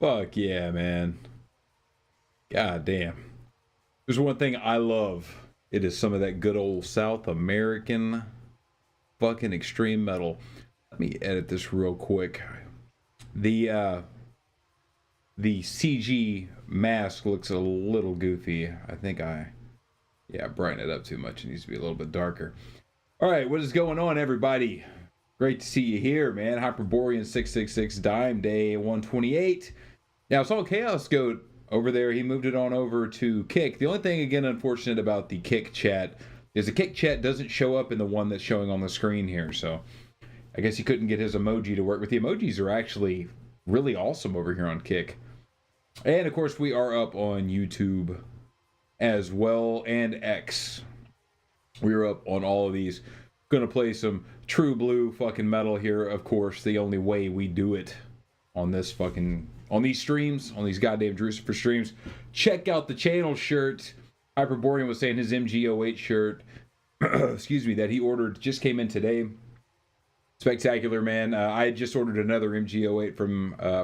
Fuck yeah, man. God damn. There's one thing I love. It is some of that good old South American fucking extreme metal. Let me edit this real quick. The CG mask looks a little goofy. I think yeah, brighten it up too much. It needs to be a little bit darker. All right, what is going on, everybody? Great to see you here, man. Hyperborean 666 Dime Day 128. Now, I saw Chaos Goat over there. He moved it on over to Kick. The only thing, again, unfortunate about the Kick chat is the Kick chat doesn't show up in the one that's showing on the screen here. So I guess he couldn't get his emoji to work. With the emojis are actually really awesome over here on Kick. And, of course, we are up on YouTube as well, and X. We are up on all of these. Gonna play some true blue fucking metal here, of course, the only way we do it on this fucking, on these streams, on these goddamn Drewcifer streams. Check out the channel shirt. Hyperborean was saying his MG08 shirt, excuse me, that he ordered just came in today. Spectacular, man. I had just ordered another MG08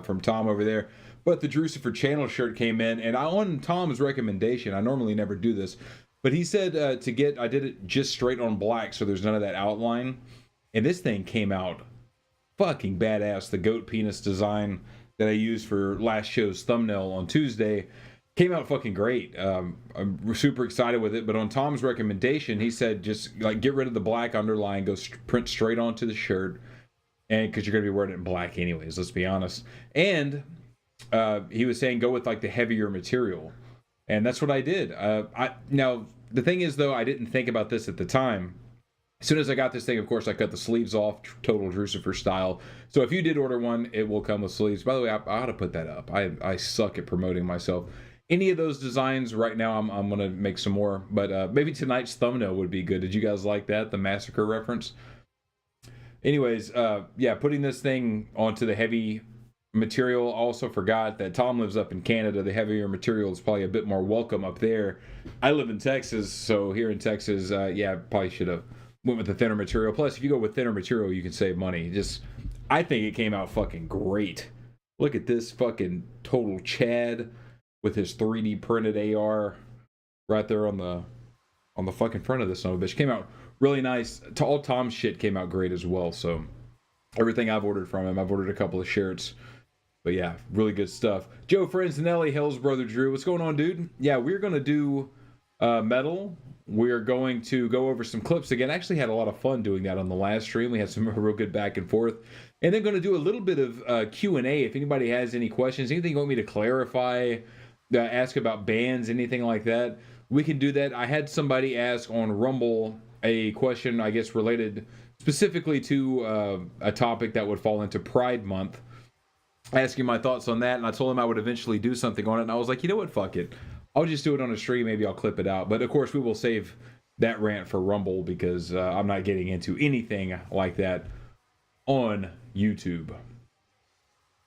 from Tom over there, but the Drewcifer channel shirt came in, and on Tom's recommendation, I normally never do this, but he said I did it just straight on black, so there's none of that outline. And this thing came out fucking badass. The goat penis design that I used for last show's thumbnail on Tuesday came out fucking great. I'm super excited with it, but on Tom's recommendation, he said just like get rid of the black underline, go print straight onto the shirt, and because you're going to be wearing it in black anyways, let's be honest. And he was saying go with like the heavier material. And that's what I did. Now, the thing is, though, I didn't think about this at the time. As soon as I got this thing, of course, I cut the sleeves off, total Drewcifer style. So if you did order one, it will come with sleeves. By the way, I ought to put that up. I suck at promoting myself. Any of those designs right now, I'm going to make some more. But maybe tonight's thumbnail would be good. Did you guys like that? The Massacre reference? Anyways, yeah, putting this thing onto the heavy material. Also forgot that Tom lives up in Canada. The heavier material is probably a bit more welcome up there. I live in Texas, so here in Texas, yeah, probably should have went with the thinner material. Plus, if you go with thinner material, you can save money. I think it came out fucking great. Look at this fucking total Chad with his 3D printed AR right there on the fucking front of this son of a bitch. Came out really nice. All Tom's shit came out great as well. So everything I've ordered from him, I've ordered a couple of shirts. But yeah, really good stuff. Joe Franzinelli, Hell's Brother Drew. What's going on, dude? Yeah, we're going to do metal. We're going to go over some clips again. I actually had a lot of fun doing that on the last stream. We had some real good back and forth. And then going to do a little bit of Q&A. If anybody has any questions, anything you want me to clarify, ask about bands, anything like that, we can do that. I had somebody ask on Rumble a question, I guess, related specifically to a topic that would fall into Pride Month, asking my thoughts on that, and I told him I would eventually do something on it, and I was like, you know what, fuck it. I'll just do it on a stream, maybe I'll clip it out. But of course, we will save that rant for Rumble because I'm not getting into anything like that on YouTube.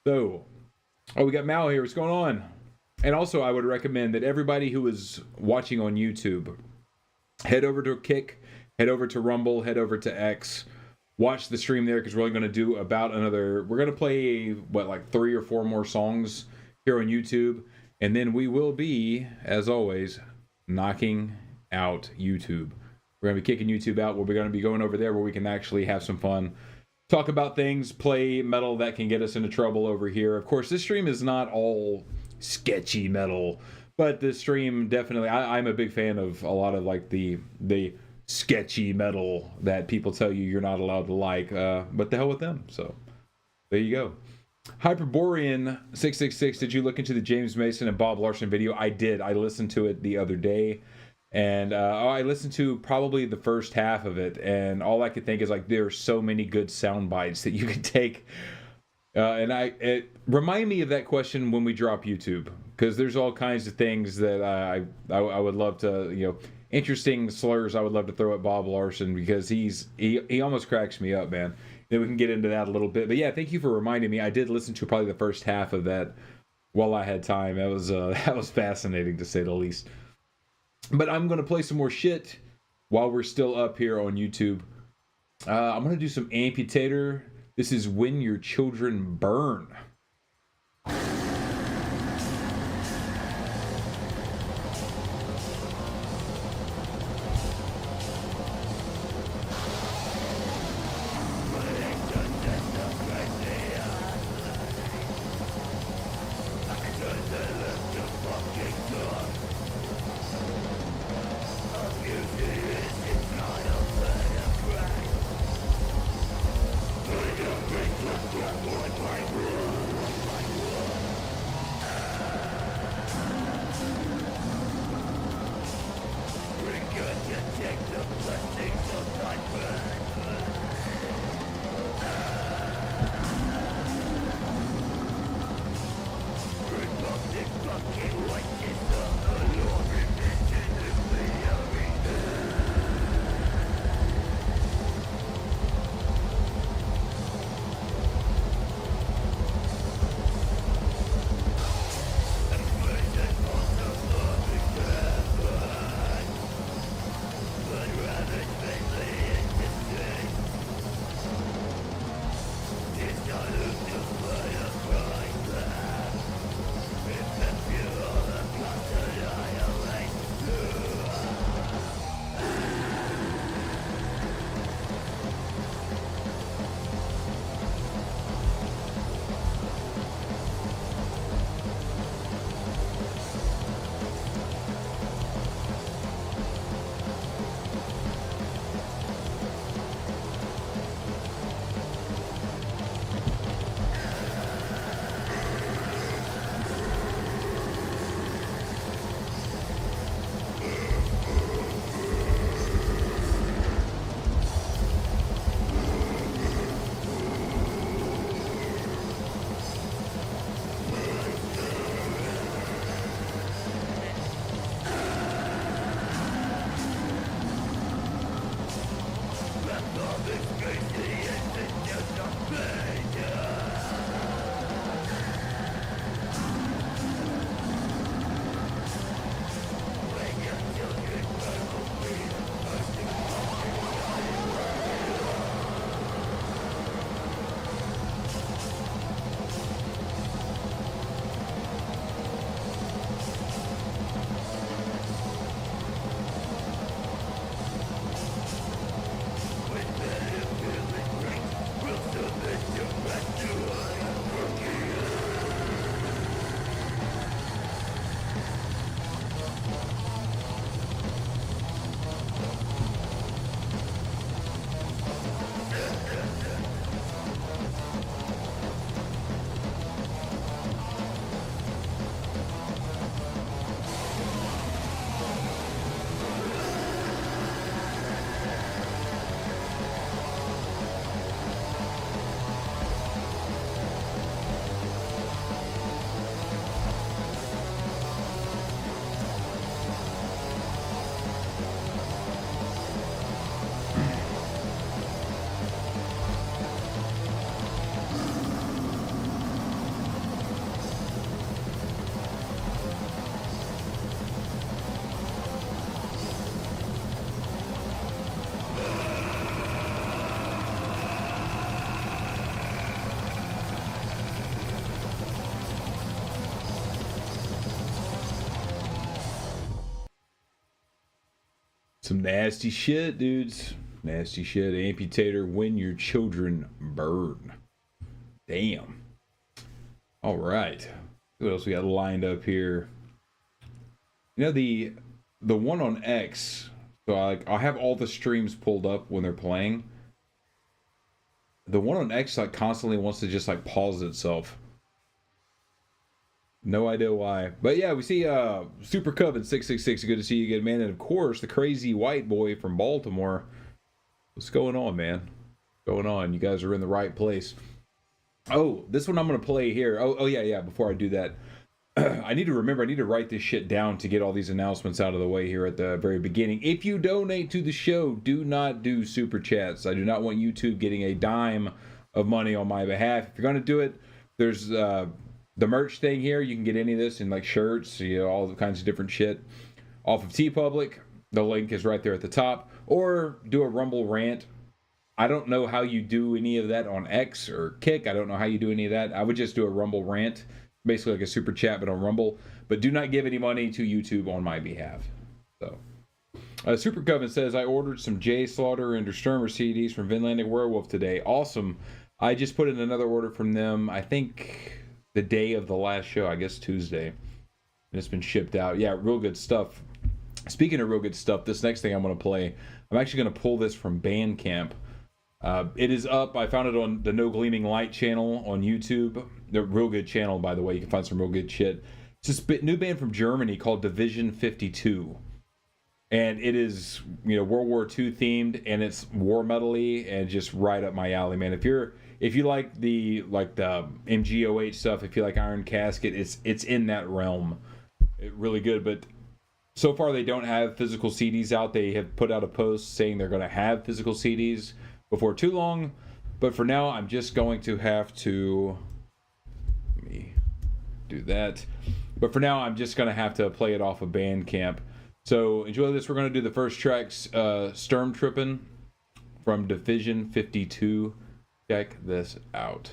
So, we got Mal here. What's going on? And also, I would recommend that everybody who is watching on YouTube, head over to Kick, head over to Rumble, head over to X, watch the stream there because we're only going to do about we're going to play, like 3 or 4 more songs here on YouTube. And then we will be, as always, knocking out YouTube. We're going to be kicking YouTube out. We're going to be going over there where we can actually have some fun, talk about things, play metal that can get us into trouble over here. Of course, this stream is not all sketchy metal, but this stream definitely, I'm a big fan of a lot of like the sketchy metal that people tell you you're not allowed to like, but the hell with them. So there you go. Hyperborean 666, did you look into the James Mason and Bob Larson video? I did. I listened to it the other day, and I listened to probably the first half of it, and all I could think is like there are so many good sound bites that you could take. And it remind me of that question when we drop YouTube, because there's all kinds of things that I would love to, interesting slurs I would love to throw at Bob Larson, because he almost cracks me up, man. Then we can get into that a little bit. But yeah, thank you for reminding me. I did listen to probably the first half of that while I had time. That was fascinating to say the least. But I'm gonna play some more shit while we're still up here on YouTube. I'm gonna do some Amputator. This is When Your Children Burn. Some nasty shit, dudes. Nasty shit. Amputator, when your children burn. Damn. All right. What else we got lined up here? You know, the one on X, so I'll have all the streams pulled up when they're playing. The one on X like constantly wants to just like pause itself. No idea why. But yeah, we see Super Coven 666. Good to see you again, man. And of course, the crazy white boy from Baltimore. What's going on, man? What's going on? You guys are in the right place. Oh, this one I'm going to play here. Oh yeah. Before I do that, I need to write this shit down to get all these announcements out of the way here at the very beginning. If you donate to the show, do not do super chats. I do not want YouTube getting a dime of money on my behalf. If you're going to do it, there's the merch thing here. You can get any of this in like shirts, all the kinds of different shit off of TeePublic. The link is right there at the top. Or do a Rumble rant. I don't know how you do any of that on X or Kick. I don't know how you do any of that. I would just do a Rumble rant. Basically like a super chat, but on Rumble. But do not give any money to YouTube on my behalf. So, Super Coven says, I ordered some Jay Slaughter and Der Stürmer CDs from Vinlandic Werewolf today. Awesome. I just put in another order from them, I think the day of the last show, I guess Tuesday. And it's been shipped out. Yeah, real good stuff. Speaking of real good stuff, this next thing I'm going to play, I'm actually going to pull this from Bandcamp. It is up. I found it on the No Gleaming Light channel on YouTube. They're a real good channel, by the way. You can find some real good shit. It's a new band from Germany called Division 52. And it is, World War II themed, and it's war metal-y and just right up my alley, man. If you like the MGOH stuff, if you like Iron Casket, it's in that realm. Really good, but so far they don't have physical CDs out. They have put out a post saying they're going to have physical CDs before too long, but for now I'm just going to have to do that. But for now I'm just going to have to play it off of Bandcamp. So enjoy this. We're going to do the first tracks, Sturmtruppen from Division 52. Check this out.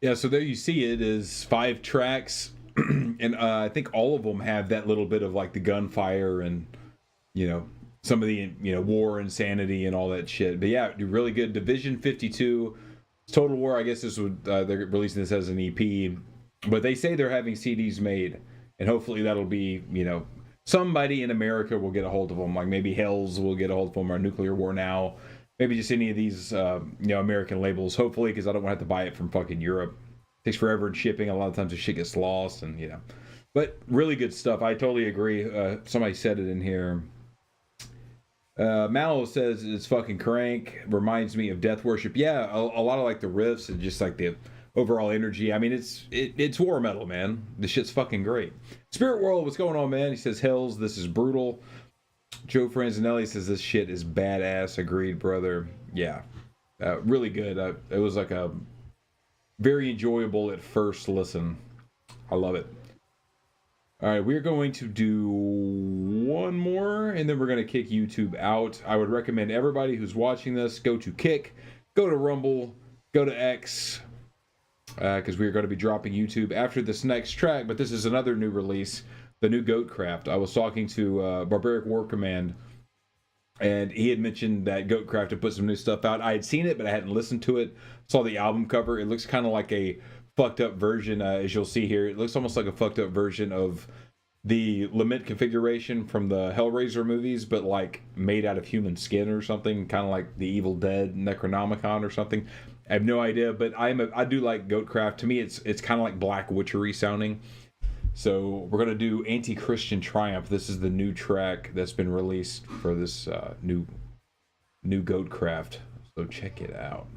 Yeah, so there you see it is 5 tracks, and I think all of them have that little bit of like the gunfire and some of the war insanity and all that shit. But yeah, really good. Division 52, Total War. I guess this would they're releasing this as an EP, but they say they're having CDs made, and hopefully that'll be somebody in America will get a hold of them. Like maybe Hells will get a hold of them, or Nuclear War Now. Maybe just any of these, American labels, hopefully, because I don't have to buy it from fucking Europe. It takes forever in shipping. A lot of times the shit gets lost, and But really good stuff. I totally agree. Somebody said it in here. Mallow says it's fucking crank. Reminds me of Death Worship. Yeah, a lot of like the riffs and just like the overall energy. I mean, it's war metal, man. This shit's fucking great. Spirit World, what's going on, man? He says, Hells, this is brutal. Joe Franzanelli says this shit is badass. Agreed, brother. Yeah, really good. It was like a very enjoyable at first listen. I love it. All right, we're going to do one more, and then we're going to kick YouTube out. I would recommend everybody who's watching this go to Kick, go to Rumble, go to X, because we're going to be dropping YouTube after this next track. But this is another new release. The new Goatcraft. I was talking to Barbaric War Command, and he had mentioned that Goatcraft had put some new stuff out. I had seen it, but I hadn't listened to it. Saw the album cover. It looks kind of like a fucked up version, as you'll see here. It looks almost like a fucked up version of the Lament configuration from the Hellraiser movies, but like made out of human skin or something, kind of like the Evil Dead Necronomicon or something. I have no idea, but I do like Goatcraft. To me, it's kind of like Black Witchery sounding. So we're going to do Anti-Christian Triumph. This is the new track that's been released for this new Goatcraft. So check it out.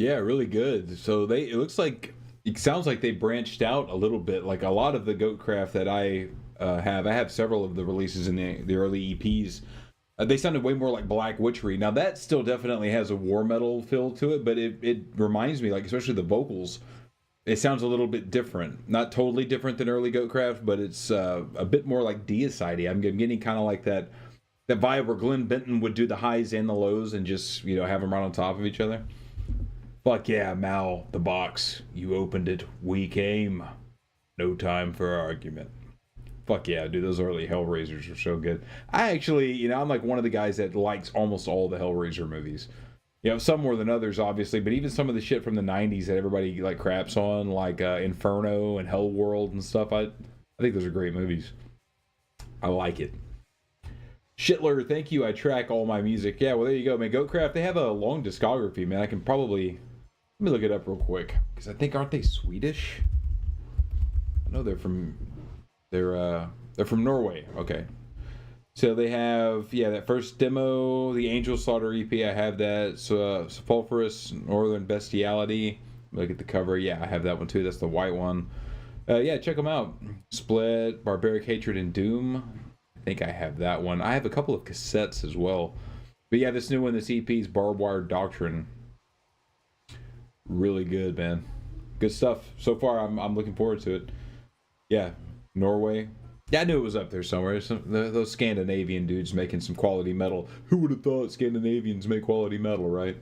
Yeah, really good. So it sounds like they branched out a little bit. Like a lot of the Goatcraft that I have several of the releases in the early EPs. They sounded way more like Black Witchery. Now that still definitely has a war metal feel to it, but it reminds me, like especially the vocals, it sounds a little bit different. Not totally different than early Goatcraft, but it's a bit more like Deicide. I'm getting kind of like that vibe where Glenn Benton would do the highs and the lows and just have them right on top of each other. Fuck yeah, Mal, the box. You opened it. We came. No time for argument. Fuck yeah, dude. Those early Hellraisers are so good. I actually, I'm like one of the guys that likes almost all the Hellraiser movies. Some more than others, obviously, but even some of the shit from the 90s that everybody like craps on, like Inferno and Hellworld and stuff, I think those are great movies. I like it. Shitler, thank you. I track all my music. Yeah, well, there you go, man. Goatcraft, they have a long discography, man. I can probably... Let me look it up real quick. Because I think, aren't they Swedish? I know they're from Norway. Okay. So they have, that first demo, the Angel Slaughter EP, I have that. So, Sepulchre's Northern Bestiality. Look at the cover. Yeah, I have that one too. That's the white one. Check them out. Split, Barbaric Hatred, and Doom. I think I have that one. I have a couple of cassettes as well. But yeah, this new one, this EP is Barbed Wire Doctrine. Really good, man. Good stuff. So far, I'm looking forward to it. Yeah, Norway. Yeah, I knew it was up there somewhere. Those Scandinavian dudes making some quality metal. Who would have thought Scandinavians make quality metal, right?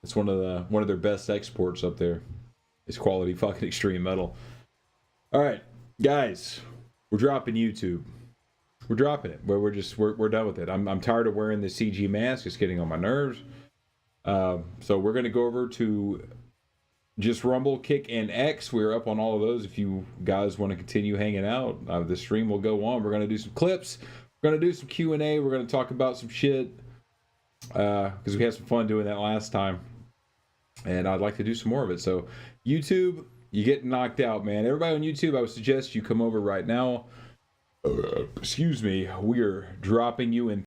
It's one of their best exports up there. It's quality fucking extreme metal. All right, guys, we're dropping YouTube. We're dropping it. We're done with it. I'm tired of wearing the CG mask. It's getting on my nerves. So we're gonna go over to just Rumble, Kick, and X. We're up on all of those. If you guys want to continue hanging out, the stream will go on. We're gonna do some clips. We're gonna do some Q&A. We're gonna talk about some shit because we had some fun doing that last time, and I'd like to do some more of it. So YouTube, you get knocked out, man. Everybody on YouTube, I would suggest you come over right now. Excuse me, we are dropping you in